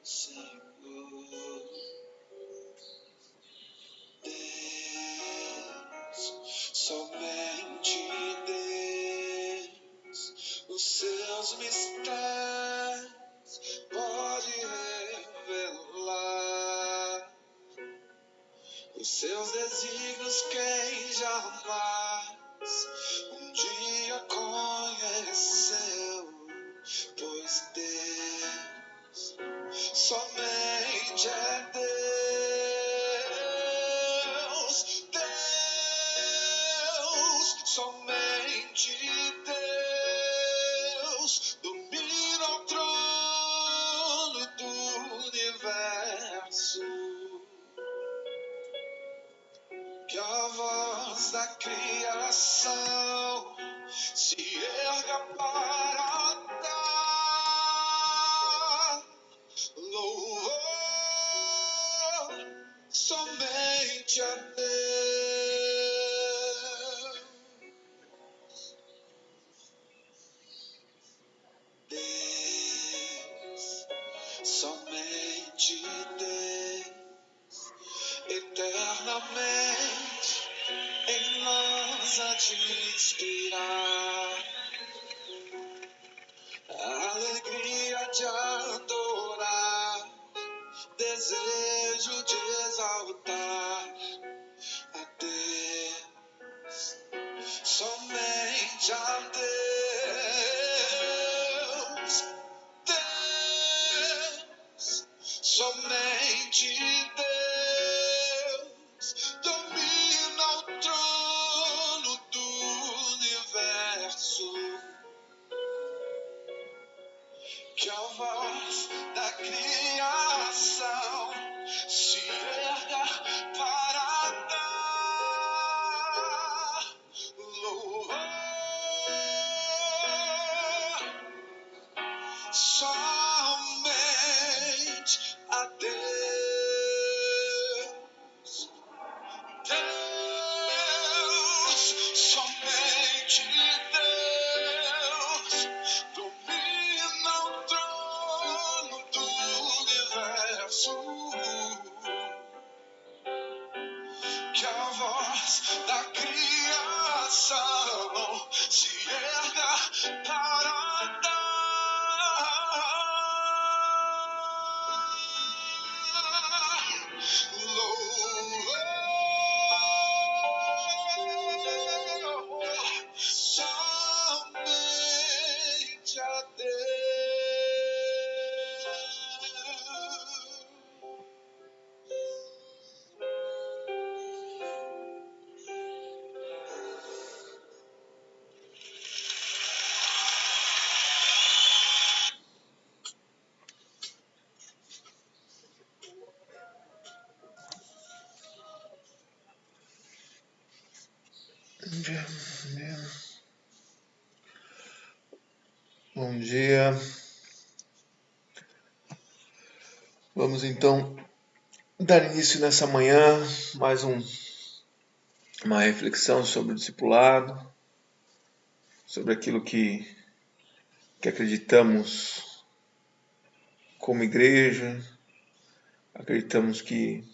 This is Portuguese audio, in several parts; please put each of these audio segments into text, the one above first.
Senhor. Deus, somente Deus, os seus mistérios pode revelar. Os seus desígnios quem jamais um dia conheceu, pois Deus somente é Deus. Deus, somente Deus domina o trono do universo. Que a voz da criação se erga para dar louvor somente a Deus. Deus, somente Deus, eternamente em nós a te inspirar, a alegria de adorar, desejo de exaltar a Deus, somente a Deus. Deus, somente Deus domina o trono do universo. Que a voz da criação se erga para dar louvor somente a Deus. Deus, somente Deus domina o trono do universo. Que a voz da criação se erga para dar louvor somente a Deus. Bom dia. Vamos então dar início nessa manhã, mais uma reflexão sobre o discipulado, sobre aquilo que acreditamos como igreja. Acreditamos que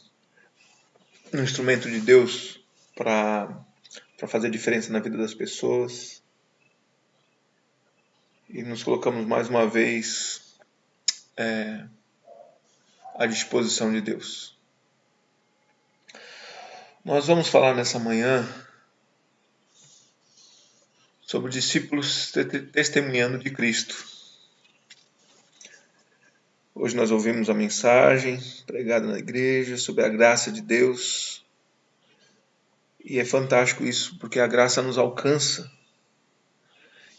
um instrumento de Deus para fazer diferença na vida das pessoas. E nos colocamos mais uma vez à disposição de Deus. Nós vamos falar nessa manhã sobre discípulos testemunhando de Cristo. Hoje nós ouvimos a mensagem pregada na igreja sobre a graça de Deus. E é fantástico isso, porque a graça nos alcança.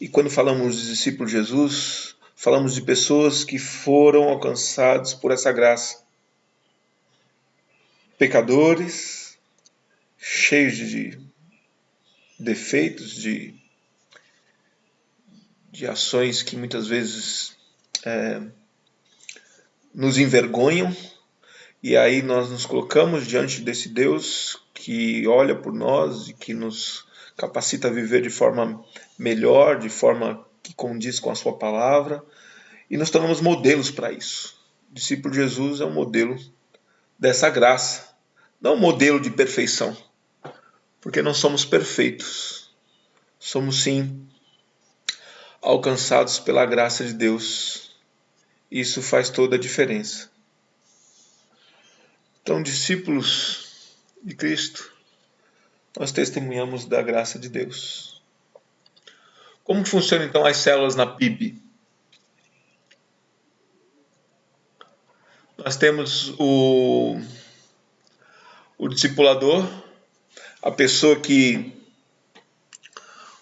E quando falamos de discípulos de Jesus, falamos de pessoas que foram alcançados por essa graça. Pecadores, cheios de defeitos, de ações que muitas vezes nos envergonham. E aí nós nos colocamos diante desse Deus que olha por nós e que nos capacita a viver de forma melhor, de forma que condiz com a sua palavra, e nos tornamos modelos para isso. O discípulo de Jesus é um modelo dessa graça, não um modelo de perfeição, porque não somos perfeitos. Somos sim alcançados pela graça de Deus. Isso faz toda a diferença. Então, discípulos de Cristo, nós testemunhamos da graça de Deus. Como funcionam então as células na PIB? Nós temos o discipulador, a pessoa que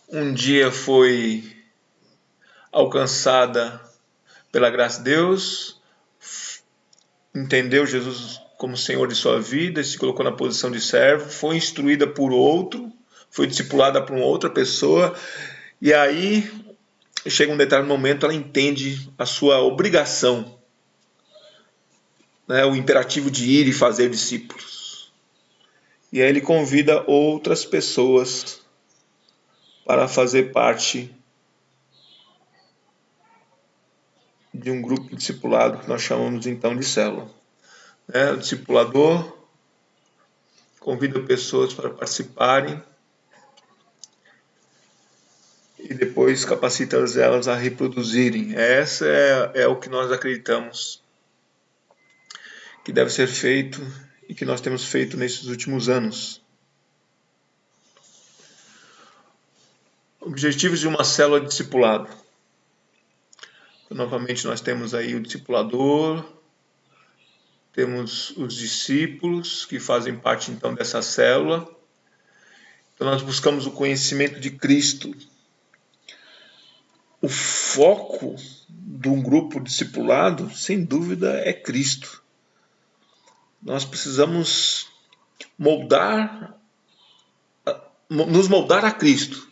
um dia foi alcançada pela graça de Deus, entendeu Jesus como Senhor de sua vida, se colocou na posição de servo, foi instruída por outro, foi discipulada por uma outra pessoa, e aí chega um determinado momento, ela entende a sua obrigação, né, o imperativo de ir e fazer discípulos. E aí ele convida outras pessoas para fazer parte de um grupo discipulado que nós chamamos então de célula. O discipulador convida pessoas para participarem e depois capacita elas a reproduzirem. Essa é o que nós acreditamos que deve ser feito e que nós temos feito nesses últimos anos. Objetivos de uma célula de discipulado. Então, novamente nós temos aí o discipulador, temos os discípulos que fazem parte então dessa célula. Então nós buscamos o conhecimento de Cristo. O foco de um grupo discipulado, sem dúvida, é Cristo. Nós precisamos nos moldar a Cristo.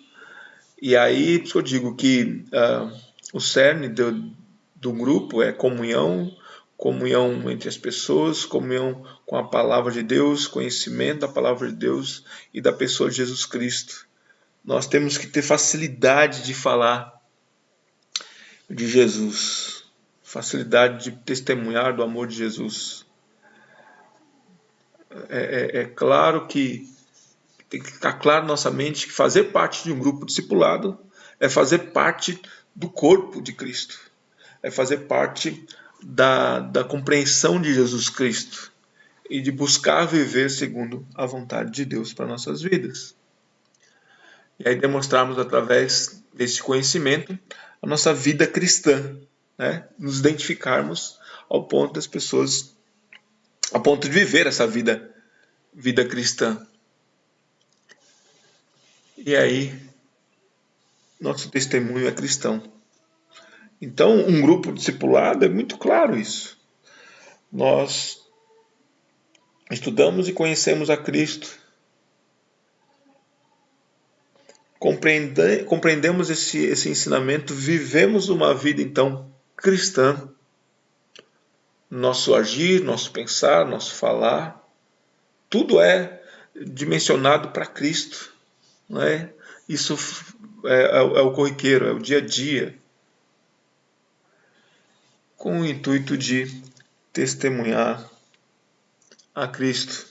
E aí, por isso que eu digo que o cerne do grupo é comunhão entre as pessoas, comunhão com a palavra de Deus, conhecimento da palavra de Deus e da pessoa de Jesus Cristo. Nós temos que ter facilidade de falar de Jesus, facilidade de testemunhar do amor de Jesus. É claro que tem que ficar claro na nossa mente que fazer parte de um grupo discipulado é fazer parte do corpo de Cristo, é fazer parte da compreensão de Jesus Cristo e de buscar viver segundo a vontade de Deus para nossas vidas. E aí demonstrarmos através desse conhecimento a nossa vida cristã, né? Nos identificarmos ao ponto das pessoas, a ponto de viver essa vida cristã. E aí nosso testemunho é cristão. Então, um grupo discipulado é muito claro isso. Nós estudamos e conhecemos a Cristo, compreendemos esse ensinamento, vivemos uma vida então cristã. Nosso agir, nosso pensar, nosso falar, tudo é dimensionado para Cristo, não é? Isso é o corriqueiro, é o dia a dia, com o intuito de testemunhar a Cristo.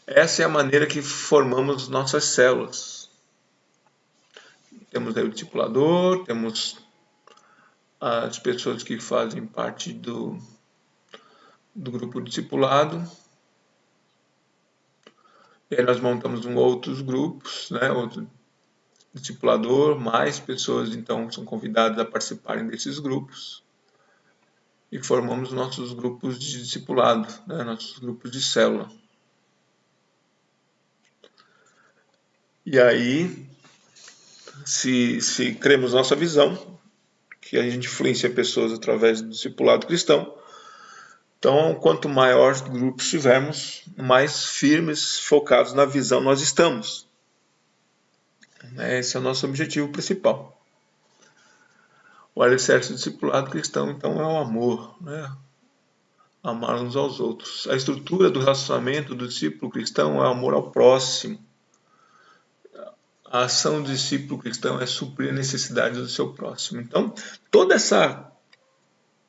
Essa é a maneira que formamos nossas células. Temos aí o discipulador, temos as pessoas que fazem parte do grupo discipulado. E aí nós montamos outros grupos, né? Outro discipulador, mais pessoas então são convidadas a participarem desses grupos. E formamos nossos grupos de discipulado, né? Nossos grupos de célula. E aí, se cremos nossa visão, que a gente influencia pessoas através do discipulado cristão, então quanto maior grupos tivermos, mais firmes, focados na visão nós estamos. Esse é o nosso objetivo principal. O alicerce do discipulado cristão, então, é o amor, né? Amar uns aos outros. A estrutura do relacionamento do discípulo cristão é o amor ao próximo. A ação do discípulo cristão é suprir a necessidade do seu próximo. Então, toda essa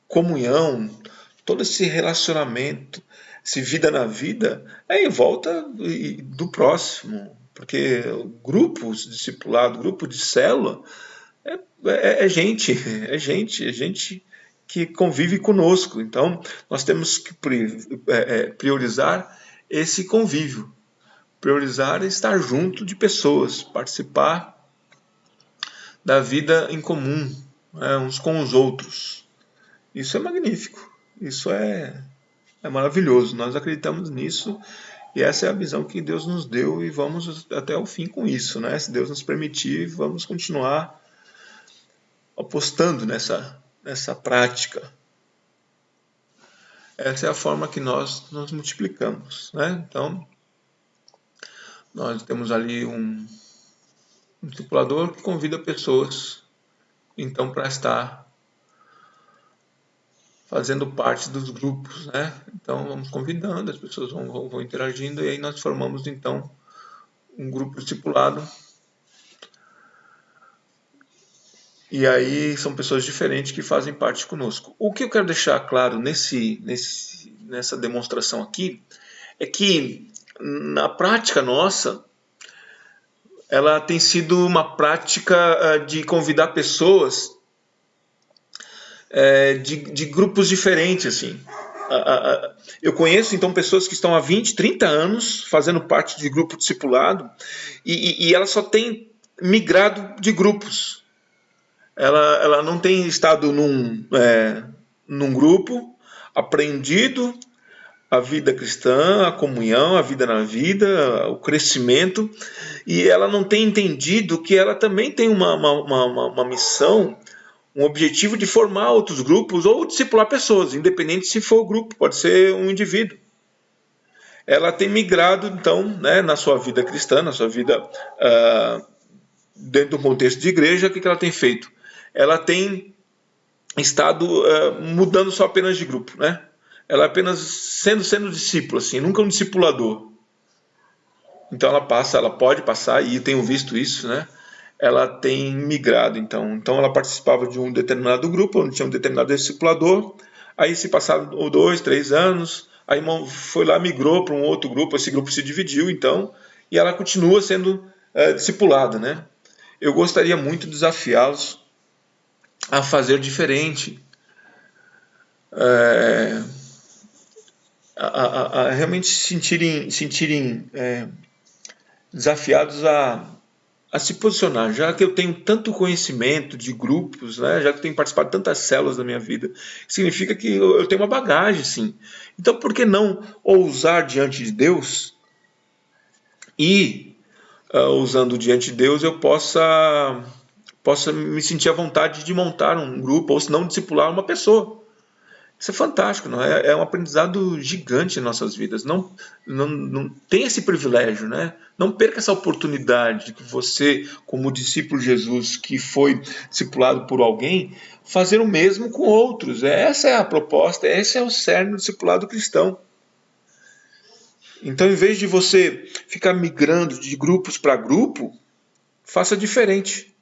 comunhão, todo esse relacionamento, esse vida na vida, é em volta do próximo. Porque grupos discipulado, grupo de célula, é gente, é gente que convive conosco. Então, nós temos que priorizar esse convívio, priorizar estar junto de pessoas, participar da vida em comum, uns com os outros. Isso é magnífico, isso é maravilhoso. Nós acreditamos nisso e essa é a visão que Deus nos deu e vamos até o fim com isso, né? Se Deus nos permitir, vamos continuar apostando nessa prática. Essa é a forma que nós nos multiplicamos, né? Então, nós temos ali um discipulador que convida pessoas, então, para estar fazendo parte dos grupos, né? Então, vamos convidando, as pessoas vão interagindo e aí nós formamos, então, um grupo discipulado. E aí são pessoas diferentes que fazem parte conosco. O que eu quero deixar claro nessa demonstração aqui é que na prática nossa, ela tem sido uma prática de convidar pessoas de grupos diferentes, assim. Eu conheço, então, pessoas que estão há 20, 30 anos fazendo parte de grupo discipulado e ela só tem migrado de grupos. Ela não tem estado num grupo, aprendido a vida cristã, a comunhão, a vida na vida, o crescimento, e ela não tem entendido que ela também tem uma missão, um objetivo de formar outros grupos ou discipular pessoas, independente se for o grupo, pode ser um indivíduo. Ela tem migrado, então, né, na sua vida cristã, na sua vida dentro do contexto de igreja, o que ela tem feito? Ela tem estado mudando só apenas de grupo, né? Ela apenas sendo discípula, assim, nunca um discipulador. Então ela pode passar, e eu tenho visto isso, né? Ela tem migrado, então ela participava de um determinado grupo, onde tinha um determinado discipulador, aí se passaram 2, 3 anos, a irmã foi lá, migrou para um outro grupo, esse grupo se dividiu, então, e ela continua sendo discipulada, né? Eu gostaria muito de desafiá-los a fazer diferente, a realmente se sentirem desafiados a se posicionar, já que eu tenho tanto conhecimento de grupos, né, já que eu tenho participado de tantas células da minha vida, significa que eu tenho uma bagagem, sim. Então, por que não ousar diante de Deus e, usando diante de Deus, eu possa me sentir à vontade de montar um grupo, ou se não, discipular uma pessoa. Isso é fantástico, não é? É um aprendizado gigante em nossas vidas. Não tem esse privilégio, né? Não perca essa oportunidade que você, como discípulo de Jesus, que foi discipulado por alguém, fazer o mesmo com outros. Essa é a proposta, esse é o cerne do discipulado cristão. Então, em vez de você ficar migrando de grupos para grupo, faça diferente.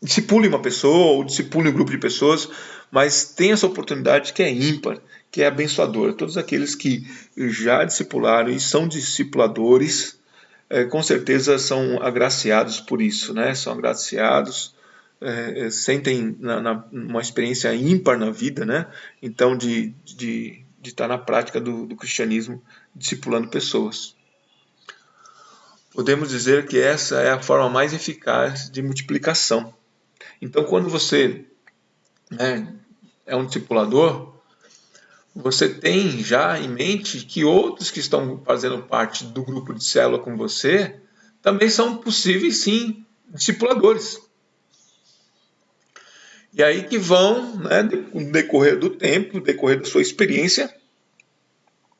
Discipule uma pessoa ou discipule um grupo de pessoas, mas tem essa oportunidade que é ímpar, que é abençoadora. Todos aqueles que já discipularam e são discipuladores, com certeza são agraciados por isso, né? São agraciados, sentem uma experiência ímpar na vida, né? Então, de estar na prática do cristianismo, discipulando pessoas. Podemos dizer que essa é a forma mais eficaz de multiplicação. Então, quando você é um discipulador, você tem já em mente que outros que estão fazendo parte do grupo de célula com você também são possíveis, sim, discipuladores. E aí que vão, né, no decorrer do tempo, no decorrer da sua experiência,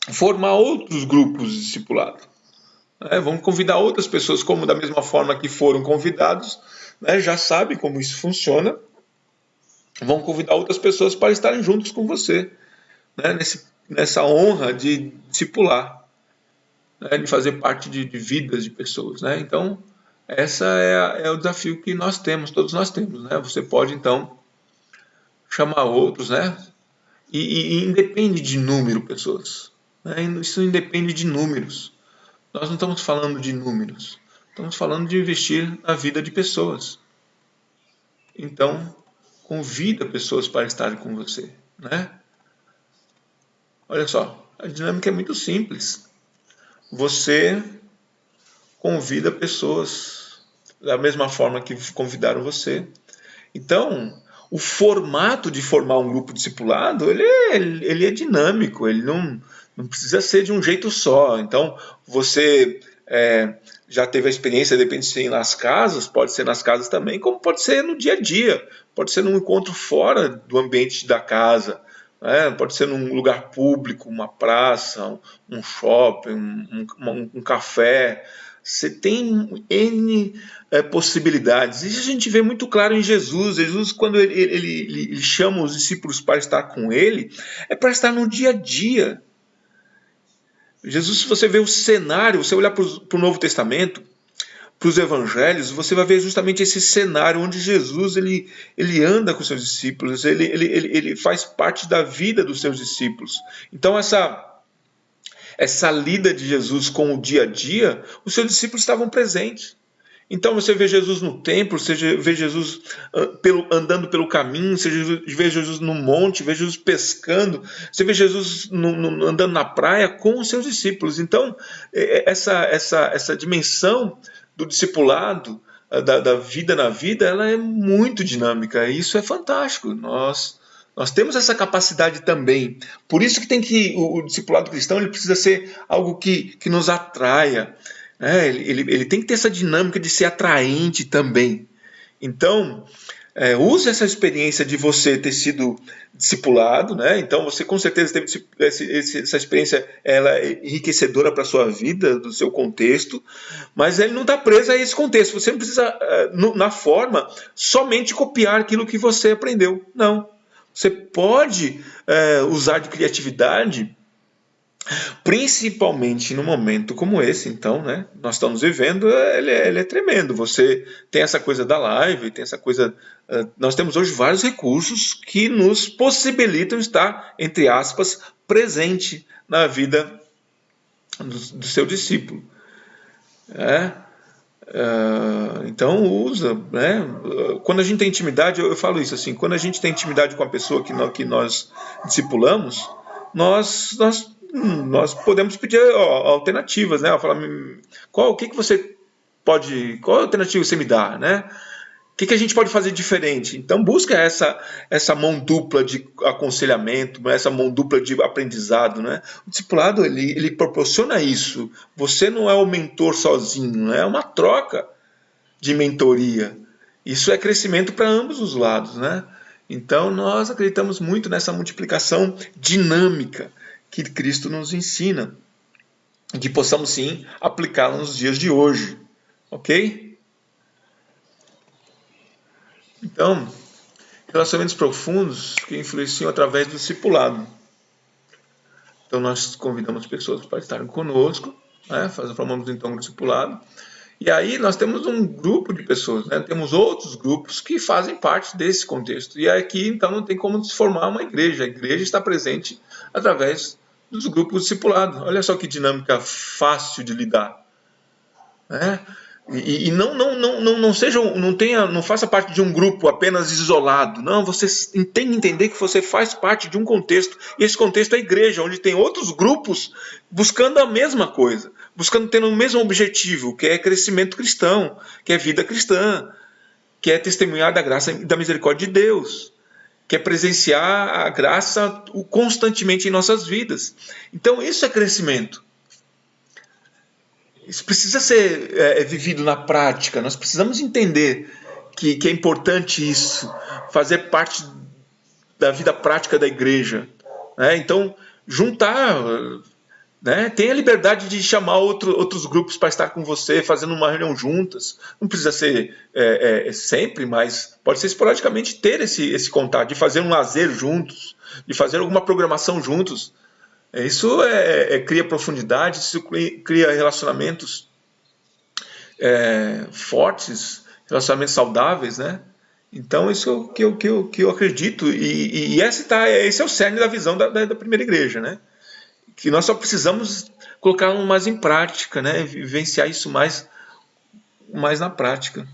formar outros grupos de discipulado. Vão convidar outras pessoas, como da mesma forma que foram convidados, já sabem como isso funciona, vão convidar outras pessoas para estarem juntos com você, nessa honra de discipular, de fazer parte de vidas de pessoas. Então, essa é o desafio que nós temos, todos nós temos. Você pode, então, chamar outros, né? E independe de número, pessoas. Né? Isso independe de números. Nós não estamos falando de números. Estamos falando de investir na vida de pessoas. Então, convida pessoas para estarem com você, né? Olha só, a dinâmica é muito simples. Você convida pessoas da mesma forma que convidaram você. Então, o formato de formar um grupo discipulado, ele é dinâmico, ele não precisa ser de um jeito só. Então, você já teve a experiência, depende de ser nas casas, pode ser nas casas também, como pode ser no dia a dia, pode ser num encontro fora do ambiente da casa, né? Pode ser num lugar público, uma praça, um shopping, um café. Você tem N possibilidades. Isso a gente vê muito claro em Jesus. Jesus, quando ele chama os discípulos para estar com ele, é para estar no dia a dia. Jesus, se você vê o cenário, você olhar para o Novo Testamento, para os evangelhos, você vai ver justamente esse cenário onde Jesus ele anda com seus discípulos, ele faz parte da vida dos seus discípulos. Então, essa lida de Jesus com o dia a dia, os seus discípulos estavam presentes. Então você vê Jesus no templo, você vê Jesus andando pelo caminho, você vê Jesus no monte, vê Jesus pescando, você vê Jesus andando na praia com os seus discípulos. Então essa dimensão do discipulado, da vida na vida, ela é muito dinâmica, e isso é fantástico. Nós temos essa capacidade também. Por isso que o discipulado cristão ele precisa ser algo que nos atraia. Ele tem que ter essa dinâmica de ser atraente também. Então, use essa experiência de você ter sido discipulado, né? Então você com certeza teve essa experiência, ela é enriquecedora para a sua vida, do seu contexto, mas ele não está preso a esse contexto. Você não precisa, na forma, somente copiar aquilo que você aprendeu. Não. Você pode usar de criatividade, principalmente num momento como esse. Então, né, nós estamos vivendo, ele é tremendo. Você tem essa coisa da live, tem essa coisa. Nós temos hoje vários recursos que nos possibilitam estar, entre aspas, presente na vida do seu discípulo. Então usa, né? Quando a gente tem intimidade, eu falo isso assim, quando a gente tem intimidade com a pessoa que nós discipulamos, nós podemos pedir alternativas, né? Falar, qual alternativa você me dá, né? O que a gente pode fazer diferente? Então busca essa mão dupla de aconselhamento, essa mão dupla de aprendizado, né? O discipulado ele proporciona isso. Você não é o mentor sozinho, é uma troca de mentoria. Isso é crescimento para ambos os lados, né? Então nós acreditamos muito nessa multiplicação dinâmica que Cristo nos ensina, e que possamos sim aplicá-la nos dias de hoje, ok? Então, relacionamentos profundos que influenciam através do discipulado. Então, nós convidamos pessoas para estarem conosco, né? Formamos então um discipulado. E aí nós temos um grupo de pessoas, né? Temos outros grupos que fazem parte desse contexto. E aqui, então, não tem como se formar uma igreja. A igreja está presente através dos grupos discipulados. Olha só que dinâmica fácil de lidar, né? E não faça parte de um grupo apenas isolado. Não, você tem que entender que você faz parte de um contexto, e esse contexto é a igreja, onde tem outros grupos buscando a mesma coisa, buscando ter o mesmo objetivo, que é crescimento cristão, que é vida cristã, que é testemunhar da graça e da misericórdia de Deus, que é presenciar a graça constantemente em nossas vidas. Então isso é crescimento. Isso precisa ser vivido na prática. Nós precisamos entender que é importante isso, fazer parte da vida prática da igreja. Né? Então, juntar, né? Tenha a liberdade de chamar outros grupos para estar com você, fazendo uma reunião juntas. Não precisa ser sempre, mas pode ser esporadicamente ter esse contato, de fazer um lazer juntos, de fazer alguma programação juntos. Isso cria profundidade, isso cria relacionamentos fortes, relacionamentos saudáveis, né? Então, isso que eu acredito, e esse é o cerne da visão da primeira igreja, né? Que nós só precisamos colocar mais em prática, né? Vivenciar isso mais na prática,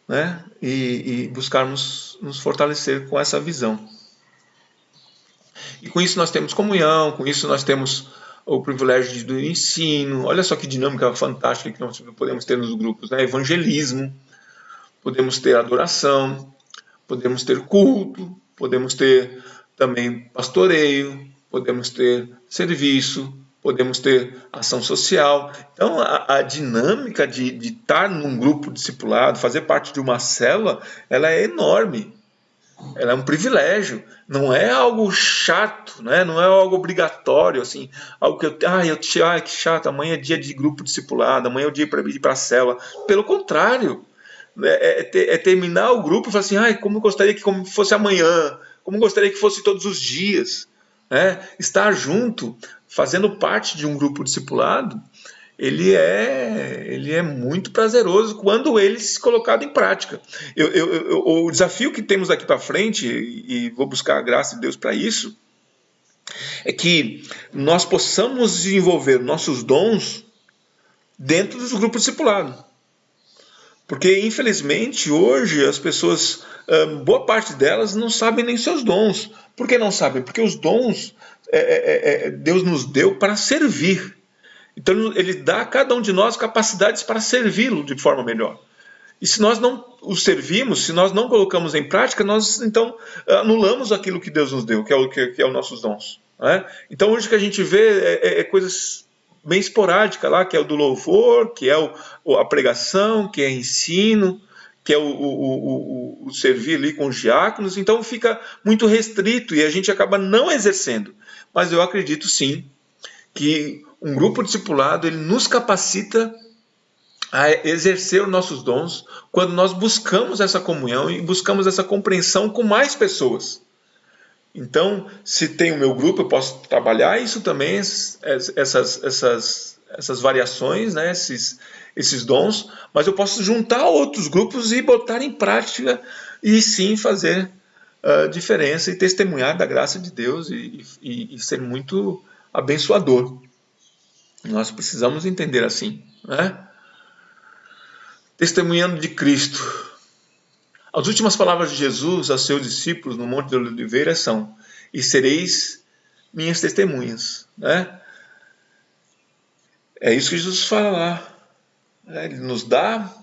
né? E buscarmos nos fortalecer com essa visão. E com isso nós temos comunhão, com isso nós temos o privilégio do ensino. Olha só que dinâmica fantástica que nós podemos ter nos grupos, né? Evangelismo, podemos ter adoração, podemos ter culto, podemos ter também pastoreio, podemos ter serviço, podemos ter ação social. Então, a dinâmica de estar num grupo discipulado, fazer parte de uma célula, ela é enorme. Ela é um privilégio, não é algo chato, né? Não é algo obrigatório, assim, algo que que chato, amanhã é dia de grupo discipulado, amanhã é o dia para ir para a célula. Pelo contrário, é terminar o grupo e falar assim, como eu gostaria que fosse amanhã, como eu gostaria que fosse todos os dias, né? Estar junto, fazendo parte de um grupo discipulado, ele é muito prazeroso quando ele se colocado em prática. O desafio que temos daqui para frente, e vou buscar a graça de Deus para isso, é que nós possamos desenvolver nossos dons dentro dos grupos discipulados. Porque, infelizmente, hoje as pessoas, boa parte delas, não sabem nem seus dons. Por que não sabem? Porque os dons Deus nos deu para servir. Então, Ele dá a cada um de nós capacidades para servi-lo de forma melhor. E se nós não o servimos, se nós não colocamos em prática, nós então anulamos aquilo que Deus nos deu, que é os nossos dons. Né? Então, hoje o que a gente vê coisas bem esporádicas lá, que é o do louvor, que é a pregação, que é ensino, que é o servir ali com os diáconos. Então, fica muito restrito e a gente acaba não exercendo. Mas eu acredito sim que um grupo discipulado ele nos capacita a exercer os nossos dons quando nós buscamos essa comunhão e buscamos essa compreensão com mais pessoas. Então, se tem o meu grupo, eu posso trabalhar isso também, essas variações, né, esses dons, mas eu posso juntar outros grupos e botar em prática e sim fazer diferença e testemunhar da graça de Deus e ser muito abençoador. Nós precisamos entender assim, né? Testemunhando de Cristo. As últimas palavras de Jesus aos seus discípulos no Monte de Oliveira são: e sereis minhas testemunhas. Né? É isso que Jesus fala lá. Ele nos dá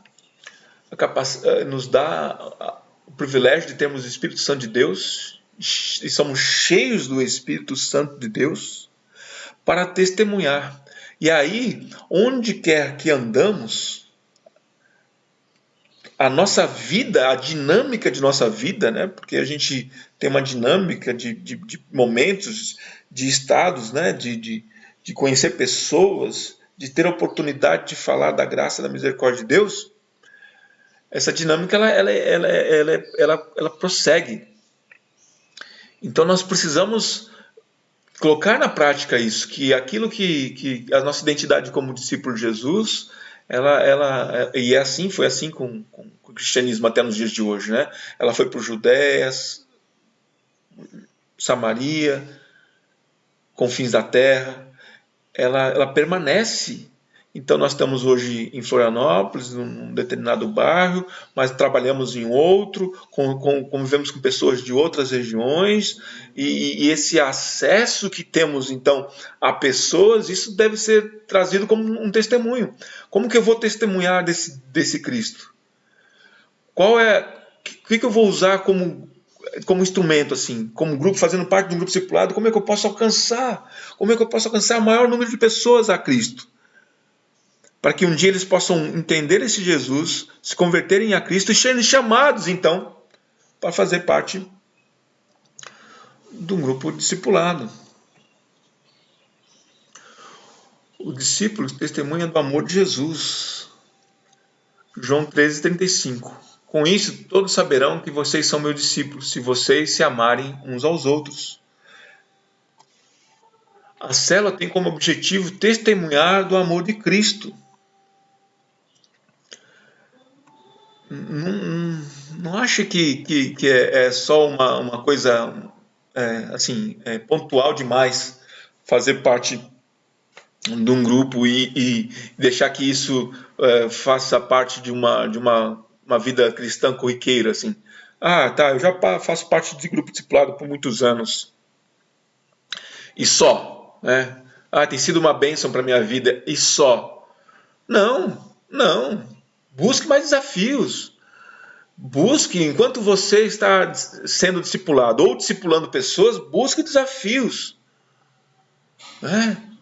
o privilégio de termos o Espírito Santo de Deus e somos cheios do Espírito Santo de Deus para testemunhar. E aí, onde quer que andamos, a nossa vida, a dinâmica de nossa vida, né? Porque a gente tem uma dinâmica de momentos, de estados, né? De conhecer pessoas, de ter a oportunidade de falar da graça, da misericórdia de Deus. Essa dinâmica ela prossegue. Então nós precisamos colocar na prática isso, que aquilo que a nossa identidade como discípulo de Jesus, e foi assim com o cristianismo até nos dias de hoje, né? Ela foi para Judéias, Samaria, confins da terra, ela permanece. Então nós estamos hoje em Florianópolis, num determinado bairro, mas trabalhamos em outro, convivemos com pessoas de outras regiões, e esse acesso que temos então a pessoas, isso deve ser trazido como um testemunho. Como que eu vou testemunhar desse Cristo? O que eu vou usar como instrumento, assim, como grupo, fazendo parte de um grupo discipulado? Como é que eu posso alcançar? Como é que eu posso alcançar o maior número de pessoas a Cristo? Para que um dia eles possam entender esse Jesus, se converterem a Cristo e serem chamados, então, para fazer parte de um grupo discipulado. O discípulo testemunha do amor de Jesus. João 13,35. Com isso, todos saberão que vocês são meus discípulos, se vocês se amarem uns aos outros. A célula tem como objetivo testemunhar do amor de Cristo. não acha que é só uma coisa assim, pontual demais fazer parte de um grupo e deixar que isso faça parte de uma vida cristã corriqueira, assim. Ah, tá, eu já faço parte de grupo discipulado por muitos anos. E só, né? Ah, tem sido uma bênção para minha vida e só. Não, não. Busque mais desafios. Busque, enquanto você está sendo discipulado ou discipulando pessoas, busque desafios.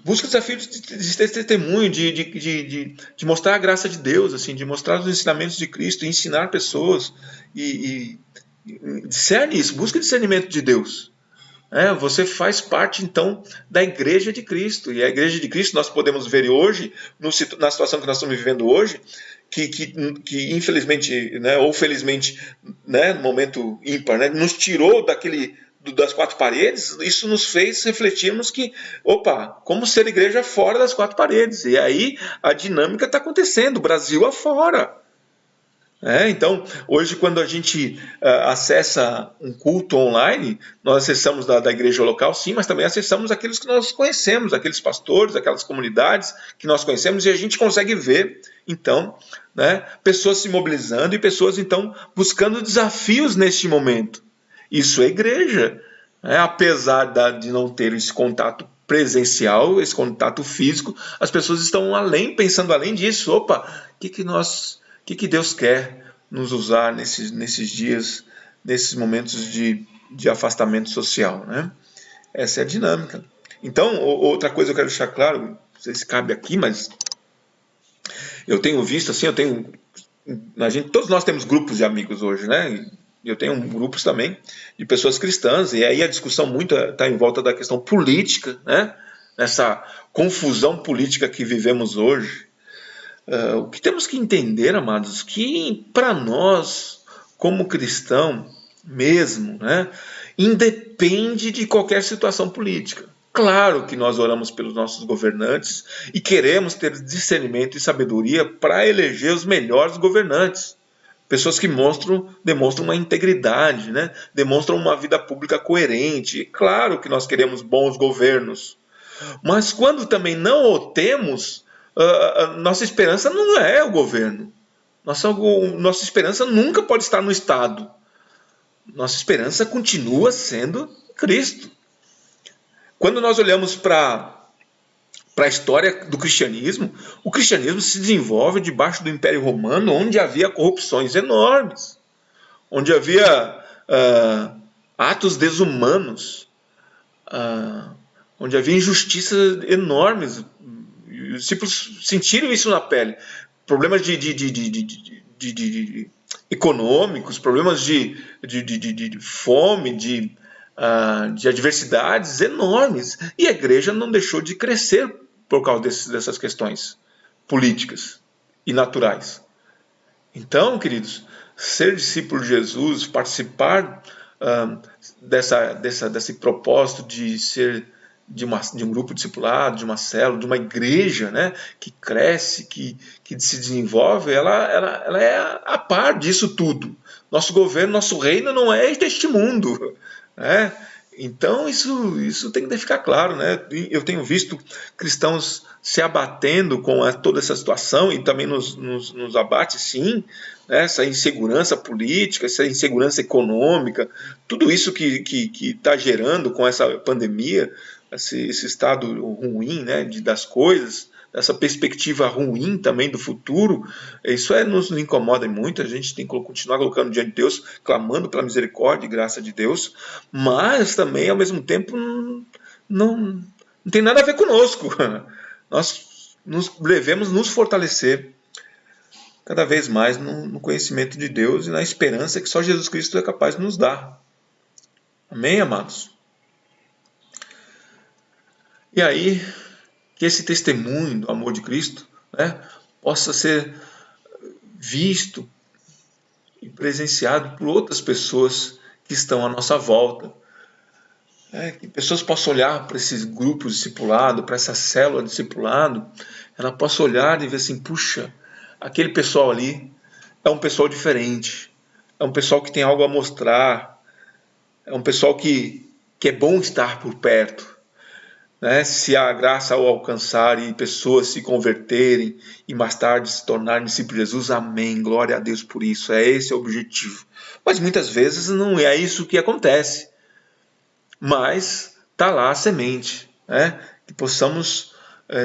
Busque o desafio de ter testemunho, de mostrar a graça de Deus, assim, de mostrar os ensinamentos de Cristo, e ensinar pessoas. Discerne isso, busque discernimento de Deus. Você faz parte, então, da igreja de Cristo. E a igreja de Cristo nós podemos ver hoje, na situação que nós estamos vivendo hoje, que infelizmente, né, ou felizmente, né, no momento ímpar, né, nos tirou das quatro paredes. Isso nos fez refletirmos que, como ser igreja fora das quatro paredes? E aí a dinâmica está acontecendo, Brasil afora. Então, hoje, quando a gente acessa um culto online, nós acessamos da igreja local, sim, mas também acessamos aqueles que nós conhecemos, aqueles pastores, aquelas comunidades que nós conhecemos, e a gente consegue ver, então, né, pessoas se mobilizando e pessoas, então, buscando desafios neste momento. Isso é igreja. Apesar de não ter esse contato presencial, esse contato físico, as pessoas estão pensando além disso. O que Deus quer nos usar nesses dias, nesses momentos de afastamento social, né? Essa é a dinâmica. Então, outra coisa que eu quero deixar claro, não sei se cabe aqui, mas eu tenho visto assim, todos nós temos grupos de amigos hoje, né? Eu tenho grupos também de pessoas cristãs, e aí a discussão muito está em volta da questão política, né? Essa confusão política que vivemos hoje. O que temos que entender, amados, que para nós, como cristão mesmo, né, independe de qualquer situação política. Claro que nós oramos pelos nossos governantes e queremos ter discernimento e sabedoria para eleger os melhores governantes. Pessoas que demonstram uma integridade, né? Demonstram uma vida pública coerente. Claro que nós queremos bons governos. Mas quando também não o temos, nossa esperança não é o governo. Nossa esperança nunca pode estar no Estado. Nossa esperança continua sendo Cristo. Quando nós olhamos para a história do cristianismo, o cristianismo se desenvolve debaixo do Império Romano, onde havia corrupções enormes, onde havia atos desumanos, onde havia injustiças enormes. Os discípulos sentiram isso na pele. Problemas econômicos, problemas de fome, de adversidades enormes. E a igreja não deixou de crescer por causa dessas questões políticas e naturais. Então, queridos, ser discípulo de Jesus, participar desse propósito de ser de um grupo discipulado, de uma célula, de uma igreja, né, que cresce, que se desenvolve, ela é a par disso tudo. Nosso governo, nosso reino não é deste mundo, né? Então isso tem que ficar claro, né? Eu tenho visto cristãos se abatendo com toda essa situação, e também nos abate, sim, né? Essa insegurança política, essa insegurança econômica, tudo isso que está gerando com essa pandemia, esse estado ruim, né, das coisas, essa perspectiva ruim também do futuro. Isso nos incomoda muito. A gente tem que continuar colocando diante de Deus, clamando pela misericórdia e graça de Deus, mas também, ao mesmo tempo, não tem nada a ver conosco. Nós devemos nos fortalecer cada vez mais no conhecimento de Deus e na esperança que só Jesus Cristo é capaz de nos dar. Amém, amados? E aí, que esse testemunho do amor de Cristo, né, possa ser visto e presenciado por outras pessoas que estão à nossa volta. Que pessoas possam olhar para esses grupos discipulados, para essa célula discipulado, ela possa olhar e ver assim, puxa, aquele pessoal ali é um pessoal diferente. é um pessoal que tem algo a mostrar, é um pessoal que é bom estar por perto. Né? Se a graça ao alcançar e pessoas se converterem e mais tarde se tornarem discípulos de Jesus, amém, glória a Deus por isso, é esse o objetivo. Mas muitas vezes não é isso que acontece, mas está lá a semente, né? Que possamos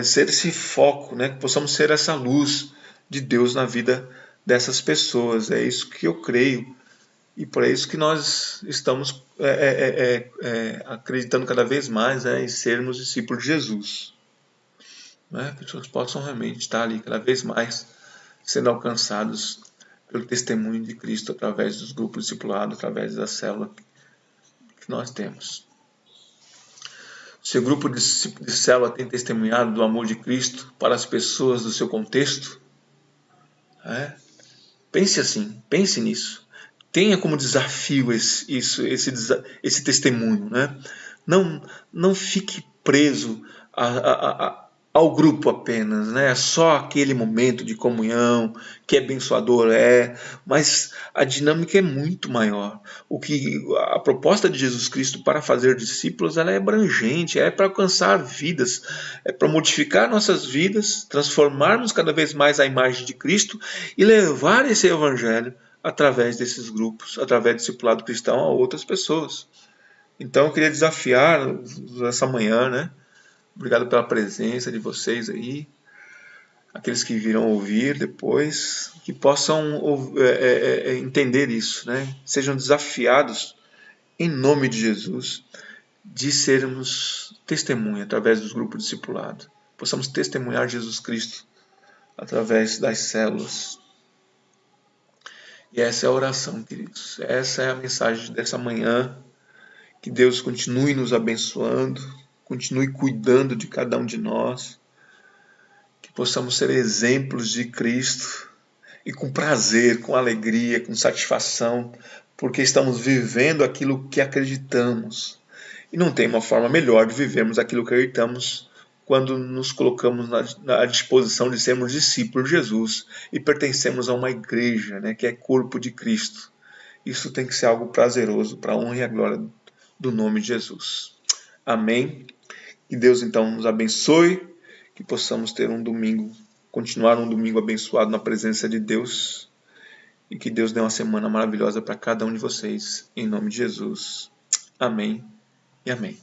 ser esse foco, né? Que possamos ser essa luz de Deus na vida dessas pessoas, é isso que eu creio. E por isso que nós estamos acreditando cada vez mais em sermos discípulos de Jesus. Né? Que todos possam realmente estar ali cada vez mais sendo alcançados pelo testemunho de Cristo através dos grupos discipulados, através da célula que nós temos. Se o grupo de célula tem testemunhado do amor de Cristo para as pessoas do seu contexto, pense assim, pense nisso. Tenha como desafio esse testemunho. Né? Não fique preso ao grupo apenas, né? Só aquele momento de comunhão que é abençoador, mas a dinâmica é muito maior. A proposta de Jesus Cristo para fazer discípulos, ela é abrangente, é para alcançar vidas, é para modificar nossas vidas, transformarmos cada vez mais a imagem de Cristo e levar esse evangelho através desses grupos, através do discipulado cristão a outras pessoas. Então eu queria desafiar essa manhã, né? Obrigado pela presença de vocês aí, aqueles que virão ouvir depois, que possam entender isso, né? Sejam desafiados, em nome de Jesus, de sermos testemunha através dos grupos discipulados. Possamos testemunhar Jesus Cristo através das células. E essa é a oração, queridos. Essa é a mensagem dessa manhã. Que Deus continue nos abençoando, continue cuidando de cada um de nós, que possamos ser exemplos de Cristo e com prazer, com alegria, com satisfação, porque estamos vivendo aquilo que acreditamos. E não tem uma forma melhor de vivermos aquilo que acreditamos quando nos colocamos à disposição de sermos discípulos de Jesus e pertencemos a uma igreja, né, que é corpo de Cristo. Isso tem que ser algo prazeroso para a honra e a glória do nome de Jesus. Amém. Que Deus então nos abençoe, que possamos ter continuar um domingo abençoado na presença de Deus e que Deus dê uma semana maravilhosa para cada um de vocês, em nome de Jesus. Amém e amém.